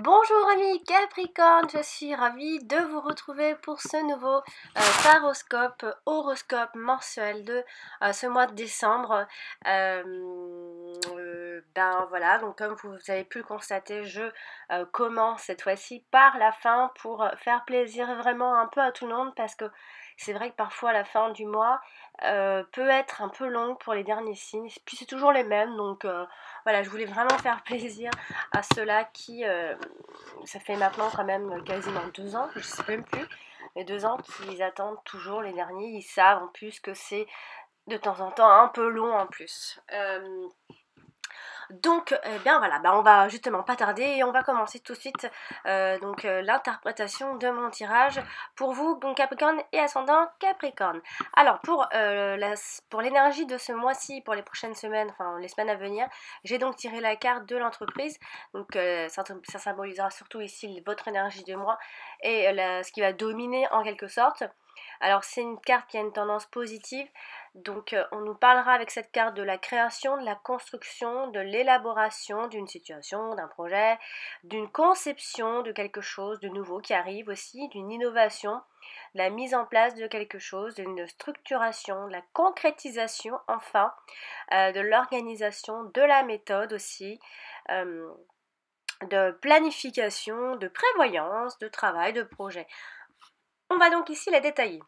Bonjour amis Capricorne, je suis ravie de vous retrouver pour ce nouveau horoscope mensuel de ce mois de décembre. Ben voilà, donc comme vous avez pu le constater, je commence cette fois-ci par la fin pour faire plaisir vraiment un peu à tout le monde parce que c'est vrai que parfois la fin du mois peut être un peu longue pour les derniers signes, puis c'est toujours les mêmes, donc voilà, je voulais vraiment faire plaisir à ceux-là qui, ça fait maintenant quand même quasiment 2 ans, je sais même plus, mais 2 ans qu'ils attendent toujours les derniers, ils savent en plus que c'est de temps en temps un peu long en plus. Donc, eh bien voilà, on va justement pas tarder et on va commencer tout de suite l'interprétation de mon tirage pour vous, donc Capricorne et ascendant Capricorne. Alors, pour l'énergie de ce mois-ci, pour les prochaines semaines, enfin les semaines à venir, j'ai donc tiré la carte de l'entreprise. Donc, ça symbolisera surtout ici votre énergie de mois et ce qui va dominer en quelque sorte. Alors c'est une carte qui a une tendance positive, donc on nous parlera avec cette carte de la création, de la construction, de l'élaboration d'une situation, d'un projet, d'une conception de quelque chose de nouveau qui arrive aussi, d'une innovation, de la mise en place de quelque chose, d'une structuration, de la concrétisation enfin, de l'organisation, de la méthode aussi. De planification, de prévoyance, de travail, de projet. On va donc ici la détailler.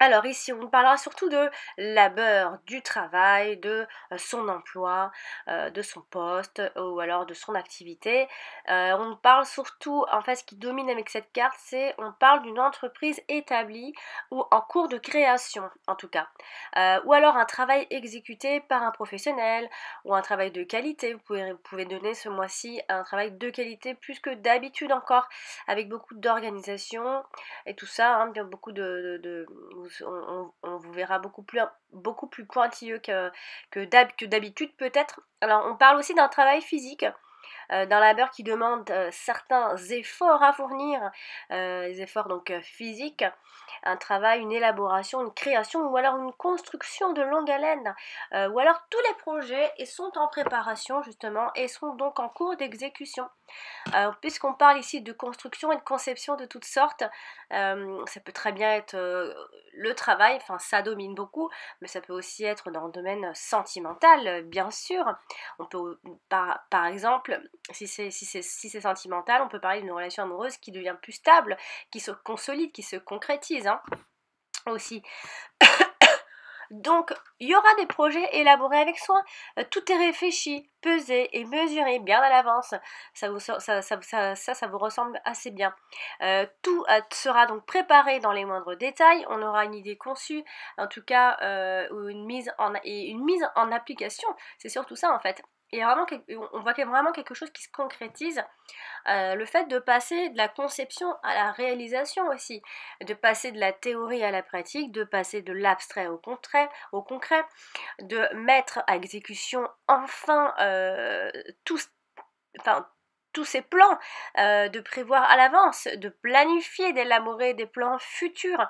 Alors ici, on parlera surtout de labeur, du travail, de son emploi, de son poste ou alors de son activité. On parle surtout, en fait, ce qui domine avec cette carte, c'est on parle d'une entreprise établie ou en cours de création, en tout cas. Ou alors un travail exécuté par un professionnel ou un travail de qualité. Vous pouvez donner ce mois-ci un travail de qualité plus que d'habitude encore, avec beaucoup d'organisation et tout ça, hein, bien beaucoup on vous verra beaucoup plus pointilleux que d'habitude peut-être. Alors on parle aussi d'un travail physique, d'un labeur qui demande certains efforts à fournir, les efforts donc physiques, un travail, une élaboration, une création ou alors une construction de longue haleine, ou alors tous les projets sont en préparation justement et sont donc en cours d'exécution. Puisqu'on parle ici de construction et de conception de toutes sortes, ça peut très bien être le travail, enfin ça domine beaucoup, mais ça peut aussi être dans le domaine sentimental, bien sûr. On peut, par exemple, si c'est sentimental, on peut parler d'une relation amoureuse qui devient plus stable, qui se consolide, qui se concrétise, hein, aussi. Donc, il y aura des projets élaborés avec soin. Tout est réfléchi, pesé et mesuré bien à l'avance. Ça vous ressemble assez bien. Tout sera donc préparé dans les moindres détails. On aura une idée conçue, en tout cas, une mise en application. C'est surtout ça en fait. Et vraiment, on voit vraiment quelque chose qui se concrétise. Le fait de passer de la conception à la réalisation aussi, de passer de la théorie à la pratique, de passer de l'abstrait au concret, de mettre à exécution enfin tous ces plans, de prévoir à l'avance, de planifier, d'élaborer des plans futurs,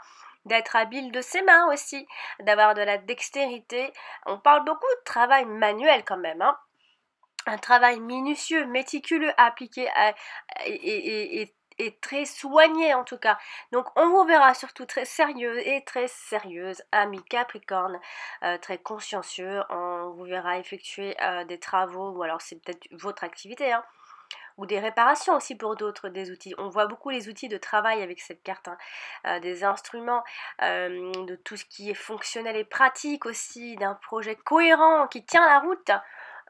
d'être habile de ses mains aussi, d'avoir de la dextérité. On parle beaucoup de travail manuel quand même, hein. Un travail minutieux, méticuleux, appliqué et très soigné en tout cas. Donc on vous verra surtout très sérieux et très sérieuse, amis Capricorne, très consciencieux. On vous verra effectuer des travaux, ou alors c'est peut-être votre activité, hein, ou des réparations aussi pour d'autres, des outils. On voit beaucoup les outils de travail avec cette carte, hein, des instruments, de tout ce qui est fonctionnel et pratique aussi, d'un projet cohérent qui tient la route.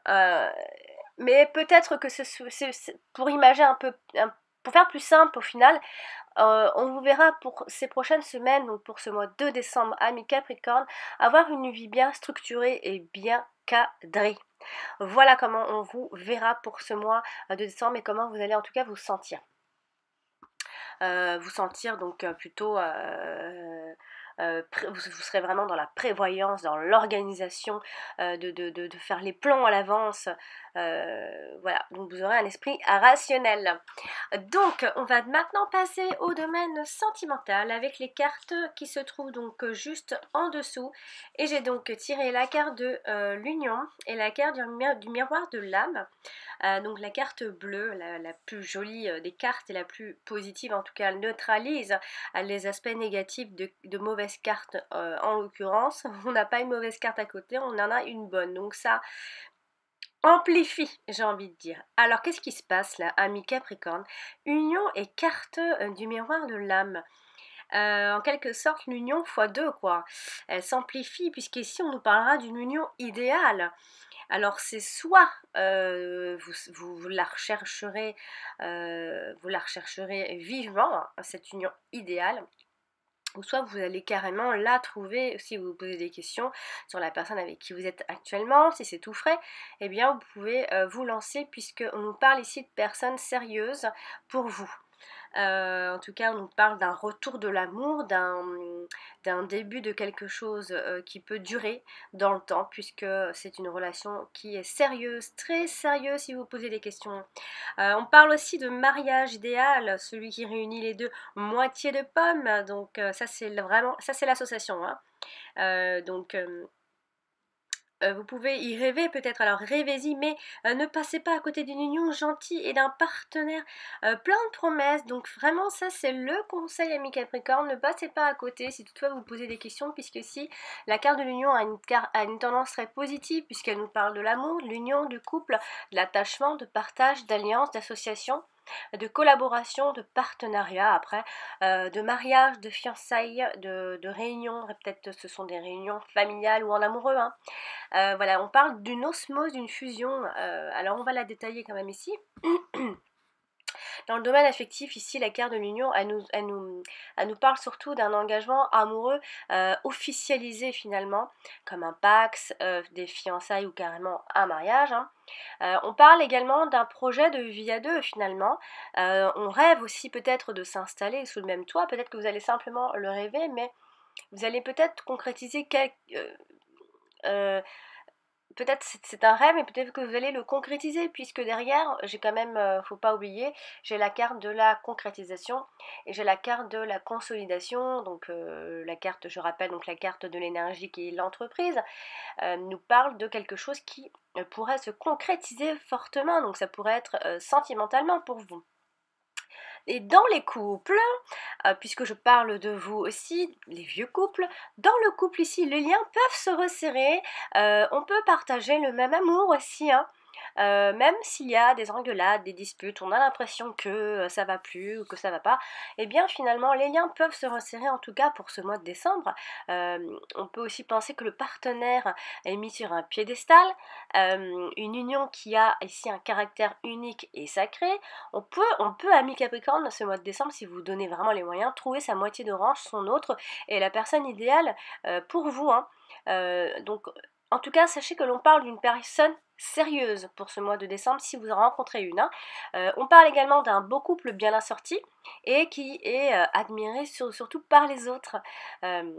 Euh, mais peut-être que pour imaginer un peu, pour faire plus simple au final, on vous verra pour ces prochaines semaines, donc pour ce mois de décembre, amis Capricorne, avoir une vie bien structurée et bien cadrée. Voilà comment on vous verra pour ce mois de décembre et comment vous allez en tout cas vous sentir. Vous sentir donc plutôt vous serez vraiment dans la prévoyance, dans l'organisation, de faire les plans à l'avance. Voilà, donc vous aurez un esprit rationnel. Donc, on va maintenant passer au domaine sentimental avec les cartes qui se trouvent donc juste en dessous. Et j'ai donc tiré la carte de l'union et la carte du miroir de l'âme. Donc la carte bleue, la plus jolie des cartes et la plus positive, en tout cas elle neutralise les aspects négatifs de mauvaises cartes en l'occurrence. On n'a pas une mauvaise carte à côté, on en a une bonne. Donc ça amplifie, j'ai envie de dire. Alors qu'est-ce qui se passe là, ami Capricorne? Union et carte du miroir de l'âme. En quelque sorte l'union x2 quoi. Elle s'amplifie puisqu'ici on nous parlera d'une union idéale. Alors c'est soit vous la rechercherez vivement, hein, cette union idéale, ou soit vous allez carrément la trouver si vous vous posez des questions sur la personne avec qui vous êtes actuellement, si c'est tout frais, eh bien vous pouvez vous lancer puisqu'on nous parle ici de personnes sérieuses pour vous. En tout cas, on nous parle d'un retour de l'amour, d'un début de quelque chose qui peut durer dans le temps, puisque c'est une relation qui est sérieuse, très sérieuse si vous posez des questions. On parle aussi de mariage idéal, celui qui réunit les deux moitiés de pommes, donc ça c'est vraiment, ça c'est l'association, hein. Donc vous pouvez y rêver peut-être, alors rêvez-y, mais ne passez pas à côté d'une union gentille et d'un partenaire plein de promesses. Donc vraiment ça c'est le conseil ami Capricorne, ne passez pas à côté si toutefois vous posez des questions, puisque si la carte de l'union a une tendance très positive, puisqu'elle nous parle de l'amour, de l'union, du couple, de l'attachement, de partage, d'alliance, d'association, de collaboration, de partenariat, après, de mariage, de fiançailles, de réunions, peut-être ce sont des réunions familiales ou en amoureux, hein. Voilà, on parle d'une osmose, d'une fusion, alors on va la détailler quand même ici. Dans le domaine affectif, ici, la carte de l'union, elle nous parle surtout d'un engagement amoureux officialisé finalement, comme un pax, des fiançailles ou carrément un mariage, hein. On parle également d'un projet de vie à deux finalement. On rêve aussi peut-être de s'installer sous le même toit, peut-être que vous allez simplement le rêver, mais vous allez peut-être concrétiser peut-être c'est un rêve, mais peut-être que vous allez le concrétiser, puisque derrière, j'ai quand même, faut pas oublier, j'ai la carte de la concrétisation et j'ai la carte de la consolidation. Donc la carte, je rappelle, donc la carte de l'énergie qui est l'entreprise, nous parle de quelque chose qui pourrait se concrétiser fortement. Donc ça pourrait être sentimentalement pour vous. Et dans les couples, puisque je parle de vous aussi, les vieux couples, dans le couple ici, les liens peuvent se resserrer, on peut partager le même amour aussi, hein. Même s'il y a des engueulades, des disputes, on a l'impression que ça va plus ou que ça va pas, et bien finalement les liens peuvent se resserrer, en tout cas pour ce mois de décembre. On peut aussi penser que le partenaire est mis sur un piédestal, une union qui a ici un caractère unique et sacré. On peut ami Capricorne, ce mois de décembre, si vous vous donnez vraiment les moyens, trouver sa moitié d'orange, son autre, et la personne idéale pour vous, hein. Donc en tout cas, sachez que l'on parle d'une personne sérieuse pour ce mois de décembre si vous en rencontrez une, hein. On parle également d'un beau couple bien assorti et qui est admiré surtout par les autres. Euh,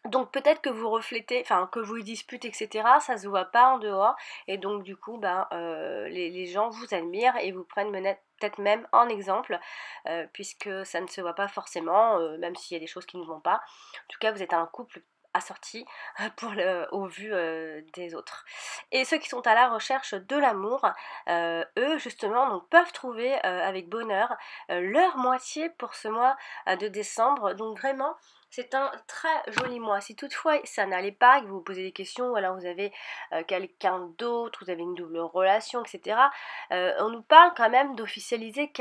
donc peut-être que vous reflétez, enfin que vous disputez, etc. Ça se voit pas en dehors, et donc du coup, ben, les gens vous admirent et vous prennent peut-être même en exemple, puisque ça ne se voit pas forcément, même s'il y a des choses qui ne vont pas. En tout cas, vous êtes un couple assorti au vu des autres. Et ceux qui sont à la recherche de l'amour, eux justement donc, peuvent trouver avec bonheur leur moitié pour ce mois de décembre. Donc vraiment, c'est un très joli mois. Si toutefois ça n'allait pas, que vous vous posez des questions, ou alors vous avez quelqu'un d'autre, vous avez une double relation, etc., on nous parle quand même d'officialiser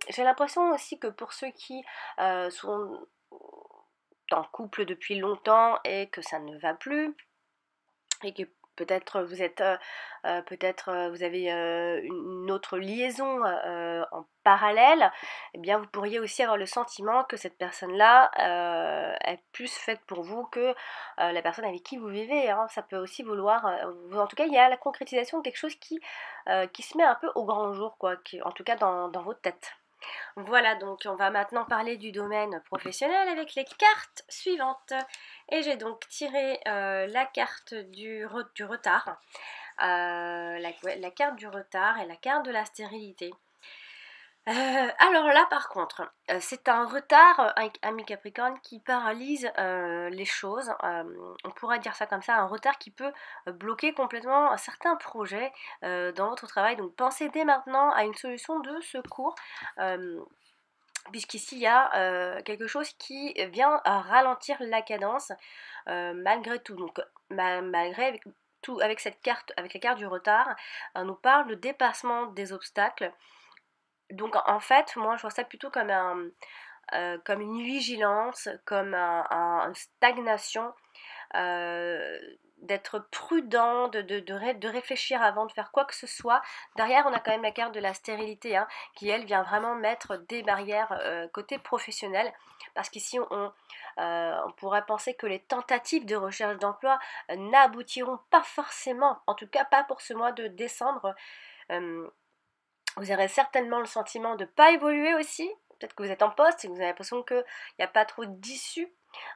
J'ai l'impression aussi que pour ceux qui sont en couple depuis longtemps et que ça ne va plus, et que peut-être vous êtes vous avez une autre liaison en parallèle, eh bien vous pourriez aussi avoir le sentiment que cette personne-là est plus faite pour vous que la personne avec qui vous vivez, hein. Ça peut aussi vouloir, en tout cas il y a la concrétisation de quelque chose qui se met un peu au grand jour, quoi, en tout cas dans votre tête. Voilà, donc on va maintenant parler du domaine professionnel avec les cartes suivantes. Et j'ai donc tiré la carte du retard, la carte du retard et la carte de la stérilité. Alors là, par contre, c'est un retard, ami Capricorne, qui paralyse les choses. On pourrait dire ça comme ça, un retard qui peut bloquer complètement certains projets dans votre travail. Donc pensez dès maintenant à une solution de secours. Puisqu'ici il y a quelque chose qui vient à ralentir la cadence malgré tout. Donc malgré tout, avec cette carte, avec la carte du retard, on nous parle de dépassement des obstacles. Donc en fait, moi je vois ça plutôt comme une vigilance, comme une stagnation, euh, d'être prudent, de réfléchir avant de faire quoi que ce soit. Derrière, on a quand même la carte de la stérilité, hein, qui elle vient vraiment mettre des barrières côté professionnel. Parce qu'ici, on pourrait penser que les tentatives de recherche d'emploi n'aboutiront pas forcément, en tout cas pas pour ce mois de décembre. Euh, Vous aurez certainement le sentiment de ne pas évoluer aussi. Peut-être que vous êtes en poste et que vous avez l'impression qu'il n'y a pas trop d'issue,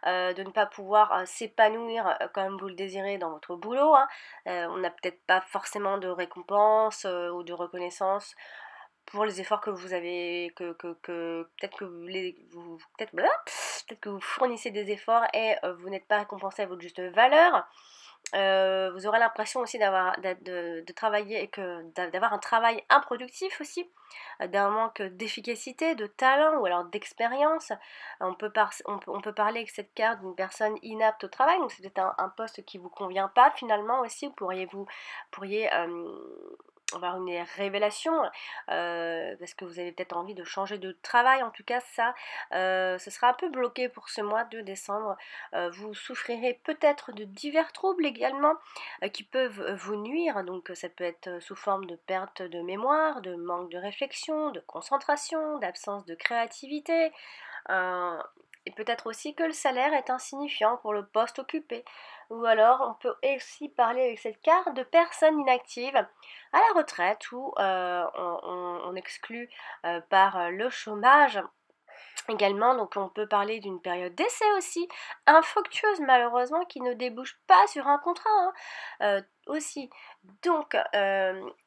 de ne pas pouvoir s'épanouir comme vous le désirez dans votre boulot, hein. On n'a peut-être pas forcément de récompense ou de reconnaissance pour les efforts que vous avez, peut-être que peut-être que vous fournissez des efforts et vous n'êtes pas récompensé à votre juste valeur. Vous aurez l'impression aussi de travailler et d'avoir un travail improductif aussi, d'un manque d'efficacité, de talent ou alors d'expérience. On peut parler avec cette carte d'une personne inapte au travail, donc c'est peut-être un poste qui ne vous convient pas finalement aussi. Pourriez avoir une révélation parce que vous avez peut-être envie de changer de travail. En tout cas, ça, ce sera un peu bloqué pour ce mois de décembre. Vous souffrirez peut-être de divers troubles également qui peuvent vous nuire. Donc ça peut être sous forme de perte de mémoire, de manque de réflexion, de concentration, d'absence de créativité. Euh, et peut-être aussi que le salaire est insignifiant pour le poste occupé. Ou alors on peut aussi parler avec cette carte de personnes inactives à la retraite ou on exclut par le chômage également. Donc on peut parler d'une période d'essai aussi, infructueuse malheureusement, qui ne débouche pas sur un contrat, hein, aussi. Donc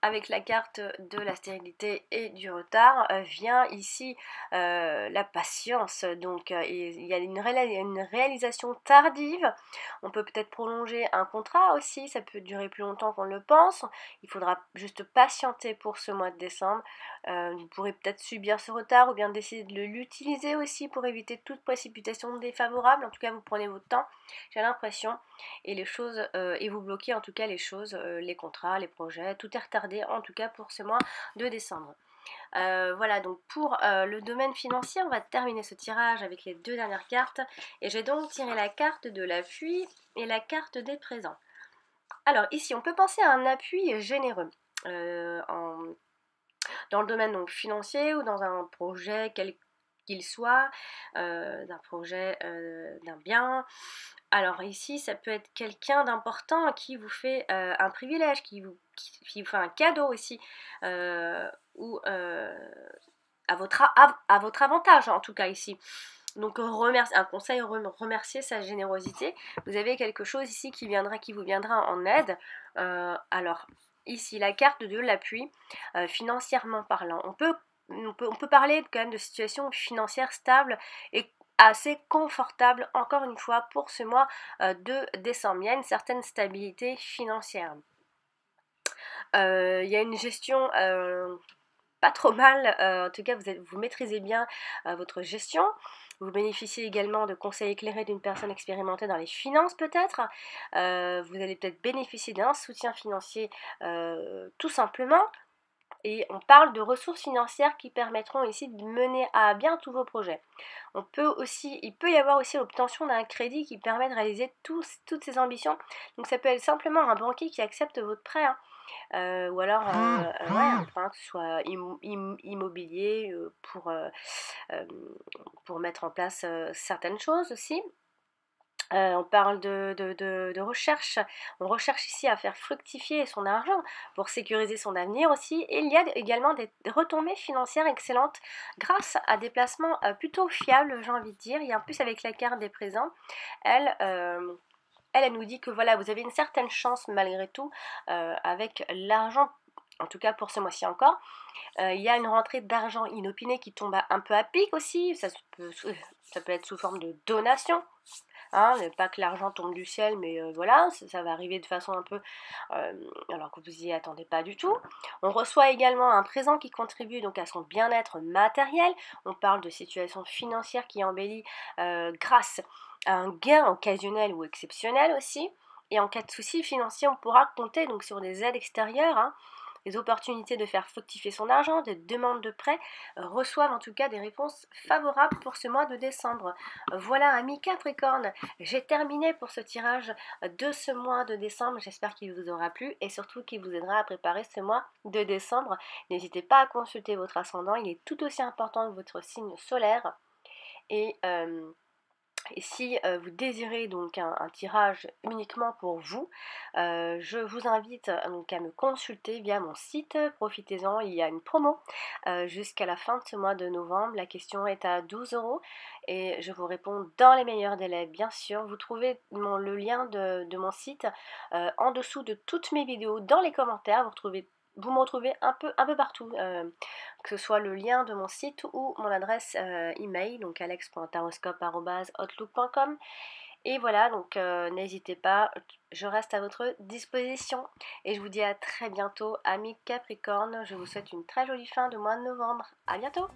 avec la carte de la stérilité et du retard vient ici la patience. Donc il y a une réalisation tardive. On peut peut-être prolonger un contrat aussi, ça peut durer plus longtemps qu'on le pense. Il faudra juste patienter pour ce mois de décembre. Vous pourrez peut-être subir ce retard ou bien décider de l'utiliser aussi pour éviter toute précipitation défavorable. En tout cas, vous prenez votre temps, j'ai l'impression, et les choses, et vous bloquez en tout cas les choses, les contrats, les projets, tout est retardé en tout cas pour ce mois de décembre. Voilà, donc pour le domaine financier, on va terminer ce tirage avec les deux dernières cartes. Et j'ai donc tiré la carte de l'appui et la carte des présents. Alors ici, on peut penser à un appui généreux. Dans le domaine donc, financier ou dans un projet quel qu'il soit, d'un projet, d'un bien. Alors ici, ça peut être quelqu'un d'important qui vous fait un privilège, qui vous fait un cadeau aussi, ou à votre avantage en tout cas ici. Donc un conseil, remercier sa générosité. Vous avez quelque chose ici qui vous viendra en aide. Alors ici la carte de l'appui financièrement parlant. On peut parler quand même de situation financière stable et assez confortable encore une fois pour ce mois de décembre. Il y a une certaine stabilité financière. Il y a une gestion pas trop mal, en tout cas vous maîtrisez bien votre gestion. Vous bénéficiez également de conseils éclairés d'une personne expérimentée dans les finances peut-être. Vous allez peut-être bénéficier d'un soutien financier tout simplement. Et on parle de ressources financières qui permettront ici de mener à bien tous vos projets. Il peut y avoir aussi l'obtention d'un crédit qui permet de réaliser toutes ces ambitions. Donc ça peut être simplement un banquier qui accepte votre prêt, hein. Ou alors ouais, un emprunt, que ce soit immobilier pour mettre en place certaines choses aussi. On parle de recherche. On recherche ici à faire fructifier son argent pour sécuriser son avenir aussi. Et il y a également des retombées financières excellentes grâce à des placements plutôt fiables, j'ai envie de dire. Et en plus avec la carte des présents, elle, euh, elle nous dit que voilà, vous avez une certaine chance malgré tout avec l'argent. En tout cas pour ce mois-ci encore, il y a une rentrée d'argent inopinée qui tombe un peu à pic aussi. Ça peut être sous forme de donation. Hein, pas que l'argent tombe du ciel, mais voilà, ça va arriver de façon un peu alors que vous y attendez pas du tout. On reçoit également un présent qui contribue donc à son bien-être matériel. On parle de situation financière qui embellit grâce à un gain occasionnel ou exceptionnel aussi. Et en cas de souci financier, on pourra compter donc sur des aides extérieures, hein, les opportunités de faire fructifier son argent, des demandes de prêt, reçoivent en tout cas des réponses favorables pour ce mois de décembre. Voilà, amis Capricorne, j'ai terminé pour ce tirage de ce mois de décembre. J'espère qu'il vous aura plu et surtout qu'il vous aidera à préparer ce mois de décembre. N'hésitez pas à consulter votre ascendant, il est tout aussi important que votre signe solaire. Et si vous désirez donc un tirage uniquement pour vous, je vous invite donc à me consulter via mon site. Profitez-en, il y a une promo jusqu'à la fin de ce mois de novembre. La question est à 12 € et je vous réponds dans les meilleurs délais, bien sûr. Vous trouvez le lien de mon site en dessous de toutes mes vidéos dans les commentaires. Vous me retrouvez un peu partout, que ce soit le lien de mon site ou mon adresse email, donc alex.taroscope@outlook.com. Et voilà, donc n'hésitez pas, je reste à votre disposition. Et je vous dis à très bientôt, amis Capricorne. Je vous souhaite une très jolie fin de mois de novembre. À bientôt!